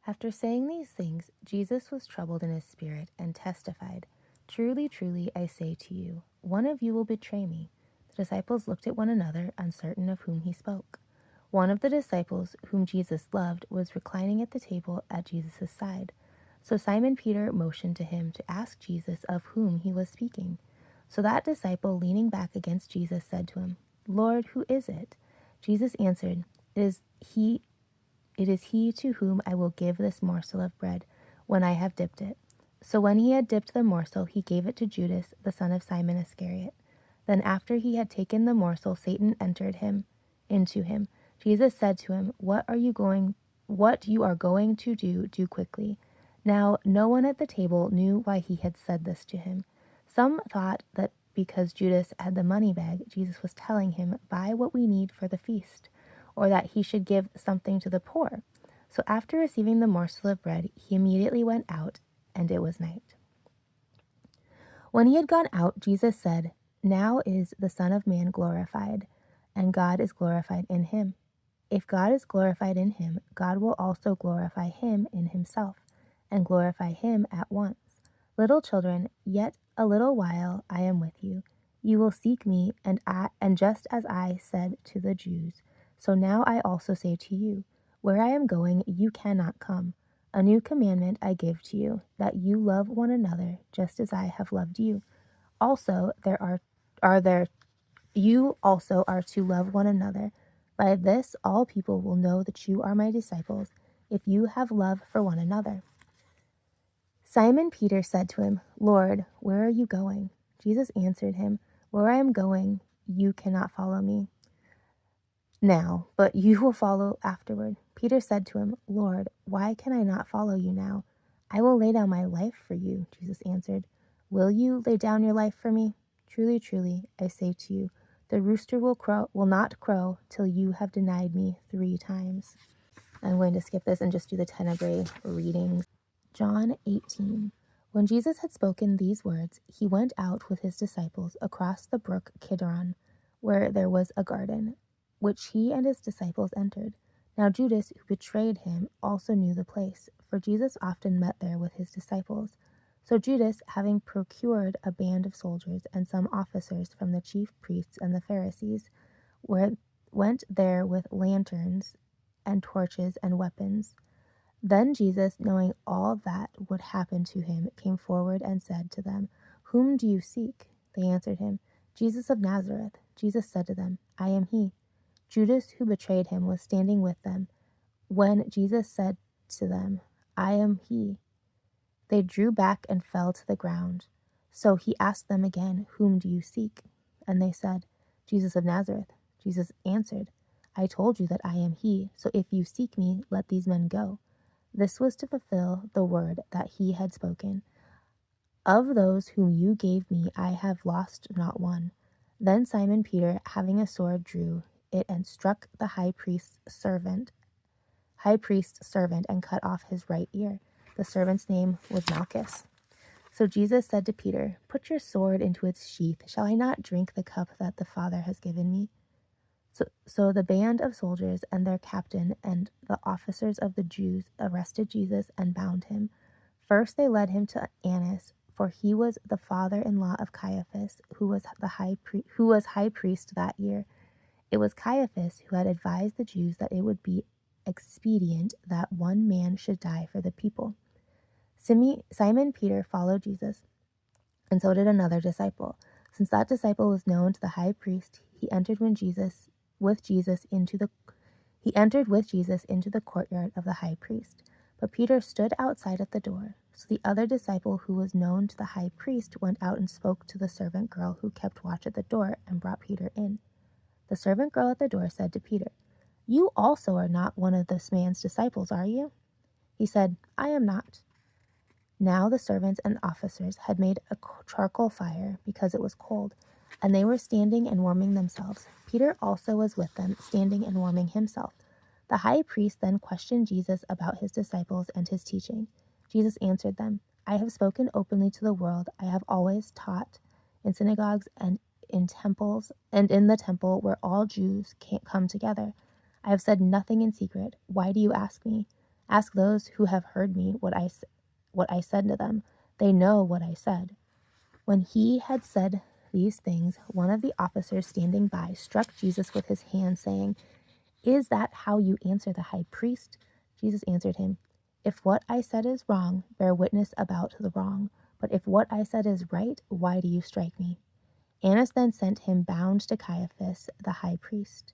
After saying these things, Jesus was troubled in his spirit and testified, "Truly, truly, I say to you, one of you will betray me." The disciples looked at one another, uncertain of whom he spoke. One of the disciples, whom Jesus loved, was reclining at the table at Jesus' side. So Simon Peter motioned to him to ask Jesus of whom he was speaking. So that disciple, leaning back against Jesus, said to him, "Lord, who is it?" Jesus answered, It is he to whom I will give this morsel of bread when I have dipped it." So when he had dipped the morsel, he gave it to Judas, the son of Simon Iscariot. Then after he had taken the morsel, Satan entered into him. Jesus said to him, What you are going to do, do quickly." Now no one at the table knew why he had said this to him. Some thought that because Judas had the money bag, Jesus was telling him, "Buy what we need for the feast," or that he should give something to the poor. So after receiving the morsel of bread, he immediately went out, and it was night. When he had gone out, Jesus said, "Now is the Son of Man glorified, and God is glorified in him. If God is glorified in him, God will also glorify him in himself, and glorify him at once. Little children, yet a little while I am with you. You will seek me, and just as I said to the Jews, so now I also say to you, where I am going, you cannot come. A new commandment I give to you, that you love one another, just as I have loved you. Also, you also are to love one another. By this, all people will know that you are my disciples, if you have love for one another." Simon Peter said to him, "Lord, where are you going?" Jesus answered him, "Where I am going, you cannot follow me now, but you will follow afterward." Peter said to him, "Lord, why can I not follow you now? I will lay down my life for you." Jesus answered, "Will you lay down your life for me? Truly, truly, I say to you, the rooster will not crow till you have denied me 3 times. I'm going to skip this and just do the Tenebrae readings. John 18. When Jesus had spoken these words, he went out with his disciples across the brook Kidron, where there was a garden, which he and his disciples entered. Now Judas, who betrayed him, also knew the place, for Jesus often met there with his disciples. So Judas, having procured a band of soldiers and some officers from the chief priests and the Pharisees, went there with lanterns and torches and weapons. Then Jesus, knowing all that would happen to him, came forward and said to them, "Whom do you seek?" They answered him, "Jesus of Nazareth." Jesus said to them, "I am he." Judas, who betrayed him, was standing with them. When Jesus said to them, "I am he," they drew back and fell to the ground. So he asked them again, "Whom do you seek?" And they said, "Jesus of Nazareth." Jesus answered, "I told you that I am he, so if you seek me, let these men go." This was to fulfill the word that he had spoken. "Of those whom you gave me, I have lost not one." Then Simon Peter, having a sword, drew it and struck the high priest's servant, and cut off his right ear. The servant's name was Malchus. So Jesus said to Peter, "Put your sword into its sheath. Shall I not drink the cup that the Father has given me?" So the band of soldiers and their captain and the officers of the Jews arrested Jesus and bound him. First they led him to Annas, for he was the father-in-law of Caiaphas, who was high priest that year. It was Caiaphas who had advised the Jews that it would be expedient that one man should die for the people. Simon Peter followed Jesus, and so did another disciple. Since that disciple was known to the high priest, he entered with Jesus into the courtyard of the high priest. But Peter stood outside at the door. So the other disciple, who was known to the high priest, went out and spoke to the servant girl who kept watch at the door and brought Peter in. The servant girl at the door said to Peter, "You also are not one of this man's disciples, are you?" He said, "I am not." Now the servants and officers had made a charcoal fire because it was cold, and they were standing and warming themselves. Peter also was with them, standing and warming himself. The high priest then questioned Jesus about his disciples and his teaching. Jesus answered them, "I have spoken openly to the world. I have always taught in synagogues and in temples, and in the temple where all Jews come together. I have said nothing in secret. Why do you ask me? Ask those who have heard me what I said to them. They know what I said." When he had said these things, one of the officers standing by struck Jesus with his hand, saying, "Is that how you answer the high priest?" Jesus answered him, "If what I said is wrong, bear witness about the wrong. But if what I said is right, why do you strike me?" Annas then sent him bound to Caiaphas, the high priest.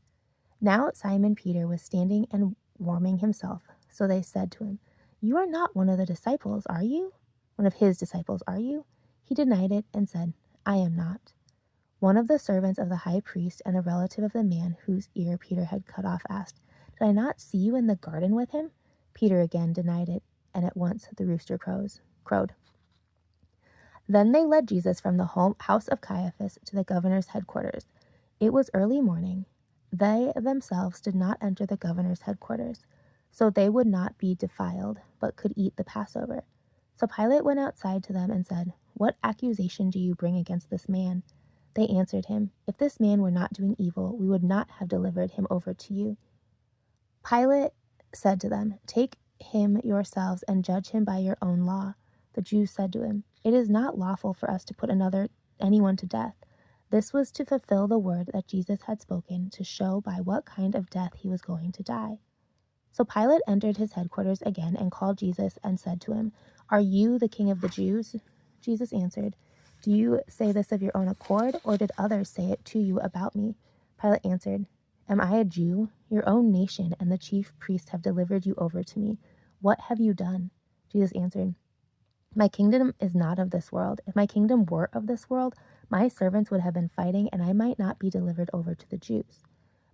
Now Simon Peter was standing and warming himself. So they said to him, "You are not one of the disciples, are you? One of his disciples, are you?" He denied it and said, "I am not." One of the servants of the high priest and a relative of the man whose ear Peter had cut off asked, "Did I not see you in the garden with him?" Peter again denied it, and at once the rooster crowed. Then they led Jesus from the house of Caiaphas to the governor's headquarters. It was early morning. They themselves did not enter the governor's headquarters, so they would not be defiled, but could eat the Passover. So Pilate went outside to them and said, "What accusation do you bring against this man?" They answered him, "If this man were not doing evil, we would not have delivered him over to you." Pilate said to them, "Take him yourselves and judge him by your own law." The Jews said to him, "It is not lawful for us to put anyone to death." This was to fulfill the word that Jesus had spoken, to show by what kind of death he was going to die. So Pilate entered his headquarters again and called Jesus and said to him, "Are you the king of the Jews?" Jesus answered, "Do you say this of your own accord, or did others say it to you about me?" Pilate answered, "Am I a Jew? Your own nation and the chief priests have delivered you over to me. What have you done?" Jesus answered, "My kingdom is not of this world. If my kingdom were of this world, my servants would have been fighting, and I might not be delivered over to the Jews.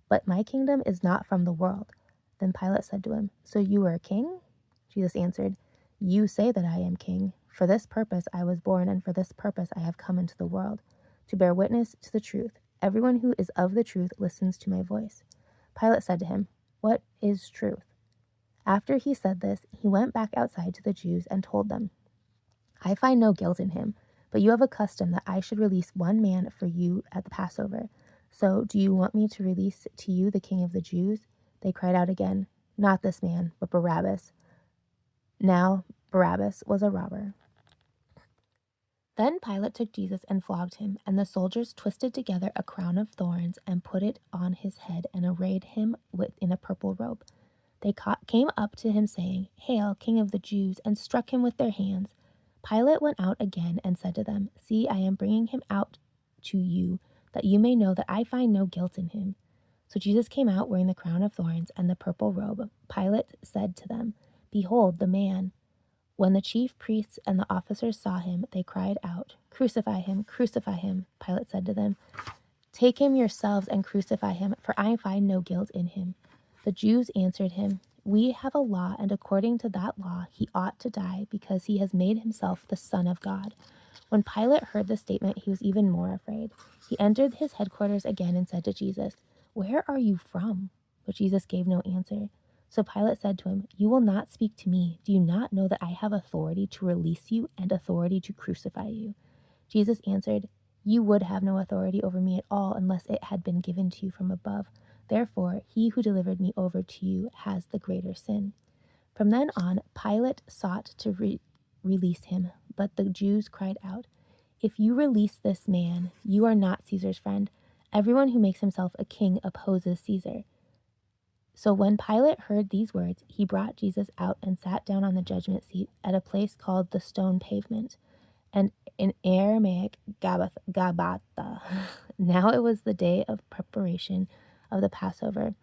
But my kingdom is not from the world." Then Pilate said to him, "So you are a king?" Jesus answered, "You say that I am king. For this purpose I was born, and for this purpose I have come into the world, to bear witness to the truth. Everyone who is of the truth listens to my voice." Pilate said to him, "What is truth?" After he said this, he went back outside to the Jews and told them, "I find no guilt in him, but you have a custom that I should release one man for you at the Passover. So do you want me to release to you the king of the Jews?" They cried out again, "Not this man, but Barabbas." Now Barabbas was a robber. Then Pilate took Jesus and flogged him, and the soldiers twisted together a crown of thorns and put it on his head and arrayed him in a purple robe. They came up to him saying, "Hail, King of the Jews," and struck him with their hands. Pilate went out again and said to them, "See, I am bringing him out to you, that you may know that I find no guilt in him." So Jesus came out wearing the crown of thorns and the purple robe. Pilate said to them, "Behold the man." When the chief priests and the officers saw him, they cried out, "Crucify him, crucify him." Pilate said to them, "Take him yourselves and crucify him, for I find no guilt in him." The Jews answered him, "We have a law, and according to that law he ought to die, because he has made himself the Son of God." When Pilate heard the statement, he was even more afraid. He entered his headquarters again and said to Jesus, "Where are you from?" But Jesus gave no answer. So Pilate said to him, "You will not speak to me. Do you not know that I have authority to release you and authority to crucify you?" Jesus answered, "You would have no authority over me at all unless it had been given to you from above. Therefore, he who delivered me over to you has the greater sin." From then on, Pilate sought to release him, but the Jews cried out, "If you release this man, you are not Caesar's friend. Everyone who makes himself a king opposes Caesar." So when Pilate heard these words, he brought Jesus out and sat down on the judgment seat at a place called the Stone Pavement, and in Aramaic, Gabbatha. Now it was the day of preparation of the Passover.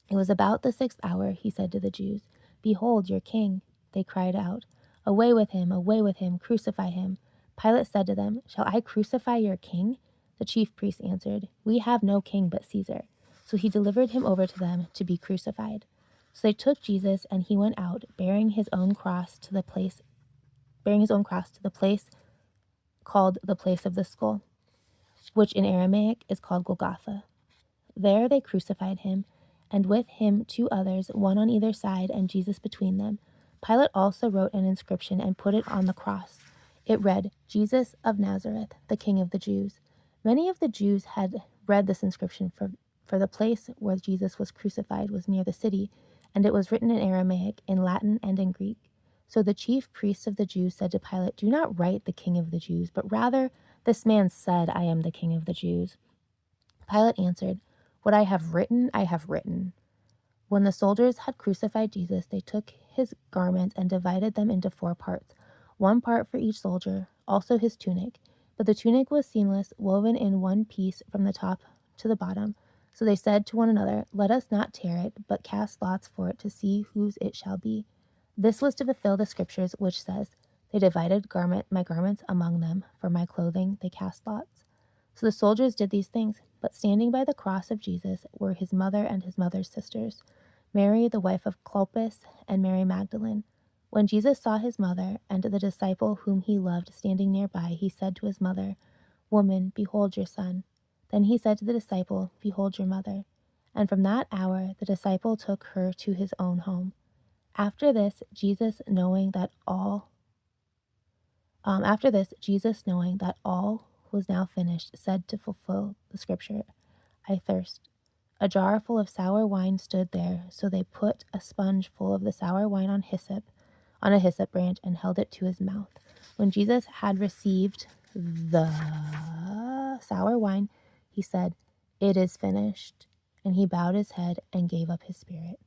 It was about the 6th hour. He said to the Jews, "Behold your king." They cried out, away with him, crucify him." Pilate said to them, "Shall I crucify your king?" The chief priests answered, "We have no king but Caesar." So he delivered him over to them to be crucified. So they took Jesus, and he went out, bearing his own cross to the place called the place of the skull, which in Aramaic is called Golgotha. There they crucified him, and with him 2 others, one on either side, and Jesus between them. Pilate also wrote an inscription and put it on the cross. It read, "Jesus of Nazareth, the King of the Jews." Many of the Jews had read this inscription, for the place where Jesus was crucified was near the city, and it was written in Aramaic, in Latin, and in Greek. So the chief priests of the Jews said to Pilate, "Do not write the King of the Jews, but rather, this man said, 'I am the King of the Jews.'" Pilate answered, "What I have written, I have written." When the soldiers had crucified Jesus, they took his garments and divided them into 4 parts, one part for each soldier, also his tunic. But the tunic was seamless, woven in one piece from the top to the bottom. So they said to one another, "Let us not tear it, but cast lots for it to see whose it shall be." This was to fulfill the scriptures, which says, "They divided my garments among them. For my clothing they cast lots." So the soldiers did these things, but standing by the cross of Jesus were his mother and his mother's sisters, Mary, the wife of Clopas, and Mary Magdalene. When Jesus saw his mother and the disciple whom he loved standing nearby, he said to his mother, "Woman, behold your son." Then he said to the disciple, "Behold your mother." And from that hour the disciple took her to his own home. After this, Jesus, knowing that all was now finished, said to fulfill the scripture, "I thirst." A jar full of sour wine stood there, so they put a sponge full of the sour wine on a hyssop branch, and held it to his mouth. When Jesus had received the sour wine, he said, "It is finished." And he bowed his head and gave up his spirit.